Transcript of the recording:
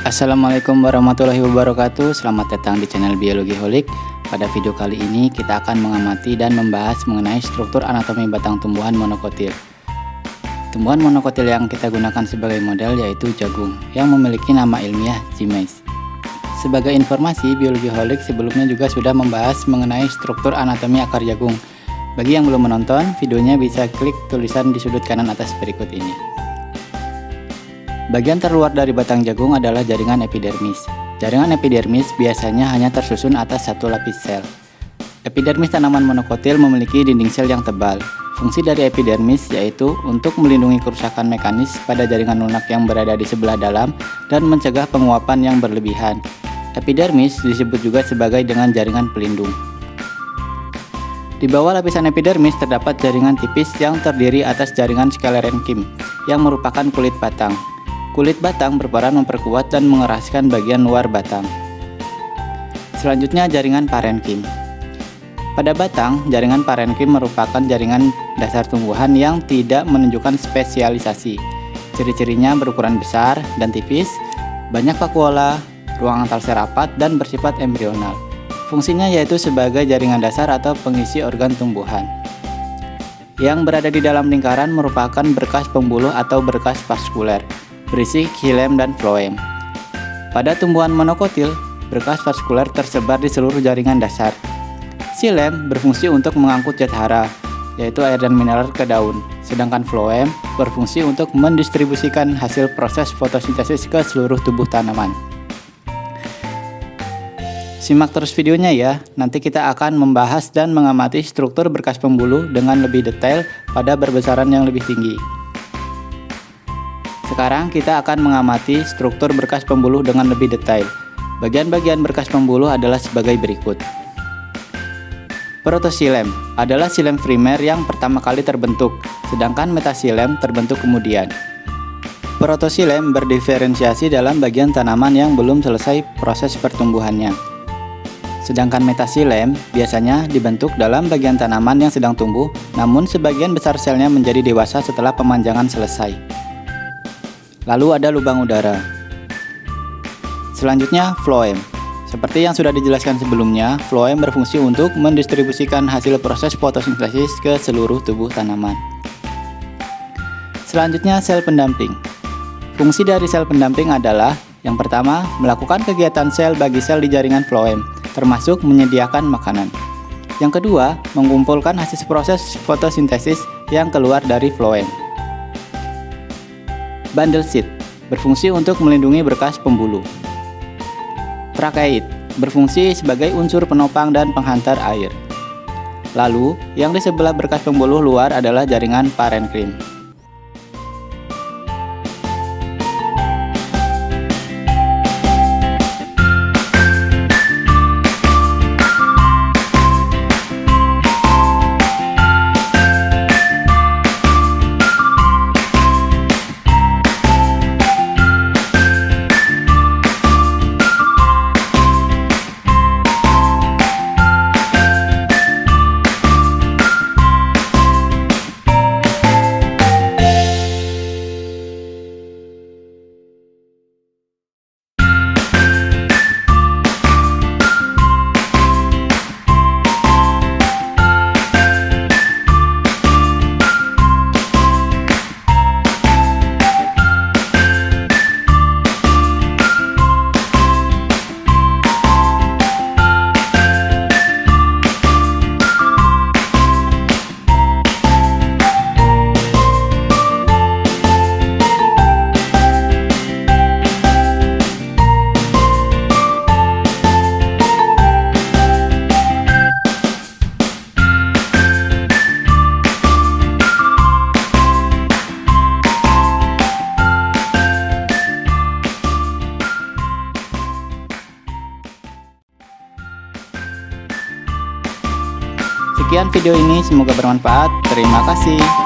Assalamualaikum warahmatullahi wabarakatuh. Selamat datang di channel Biologi Holik. Pada video kali ini kita akan mengamati dan membahas mengenai struktur anatomi batang tumbuhan monokotil. Tumbuhan monokotil yang kita gunakan sebagai model yaitu jagung yang memiliki nama ilmiah Zymais. Sebagai informasi, Biologi Holik sebelumnya juga sudah membahas mengenai struktur anatomi akar jagung. Bagi yang belum menonton, videonya bisa klik tulisan di sudut kanan atas berikut ini. Bagian terluar dari batang jagung adalah jaringan epidermis. Jaringan epidermis biasanya hanya tersusun atas satu lapis sel. Epidermis tanaman monokotil memiliki dinding sel yang tebal. Fungsi dari epidermis yaitu untuk melindungi kerusakan mekanis pada jaringan lunak yang berada di sebelah dalam dan mencegah penguapan yang berlebihan. Epidermis disebut juga sebagai dengan jaringan pelindung. Di bawah lapisan epidermis terdapat jaringan tipis yang terdiri atas jaringan sclerenchyme yang merupakan kulit batang. Kulit batang berperan memperkuat dan mengeraskan bagian luar batang. Selanjutnya jaringan parenchyme. Pada batang, jaringan parenchyme merupakan jaringan dasar tumbuhan yang tidak menunjukkan spesialisasi. Ciri-cirinya berukuran besar dan tipis, banyak vakuola, ruang antalsel rapat, dan bersifat embrional. Fungsinya yaitu sebagai jaringan dasar atau pengisi organ tumbuhan. Yang berada di dalam lingkaran merupakan berkas pembuluh atau berkas vaskuler, berisi xilem dan floem. Pada tumbuhan monokotil, berkas vaskuler tersebar di seluruh jaringan dasar. Xilem berfungsi untuk mengangkut zat hara, yaitu air dan mineral ke daun, sedangkan floem berfungsi untuk mendistribusikan hasil proses fotosintesis ke seluruh tubuh tanaman. Simak terus videonya ya, nanti kita akan membahas dan mengamati struktur berkas pembuluh dengan lebih detail pada berbesaran yang lebih tinggi. Sekarang kita akan mengamati struktur berkas pembuluh dengan lebih detail. Bagian-bagian berkas pembuluh adalah sebagai berikut. Protoxilem adalah xilem primer yang pertama kali terbentuk, sedangkan metaxilem terbentuk kemudian. Protoxilem berdiferensiasi dalam bagian tanaman yang belum selesai proses pertumbuhannya. Sedangkan metaxilem biasanya dibentuk dalam bagian tanaman yang sedang tumbuh, namun sebagian besar selnya menjadi dewasa setelah pemanjangan selesai. Lalu ada lubang udara. Selanjutnya floem. Seperti yang sudah dijelaskan sebelumnya, floem berfungsi untuk mendistribusikan hasil proses fotosintesis ke seluruh tubuh tanaman. Selanjutnya sel pendamping. Fungsi dari sel pendamping adalah yang pertama, melakukan kegiatan sel bagi sel di jaringan floem, termasuk menyediakan makanan. Yang kedua, mengumpulkan hasil proses fotosintesis yang keluar dari floem. Bundle seed berfungsi untuk melindungi berkas pembuluh. Tracheit berfungsi sebagai unsur penopang dan penghantar air. Lalu, yang di sebelah berkas pembuluh luar adalah jaringan parenchyme. Sekian video ini, semoga bermanfaat. Terima kasih.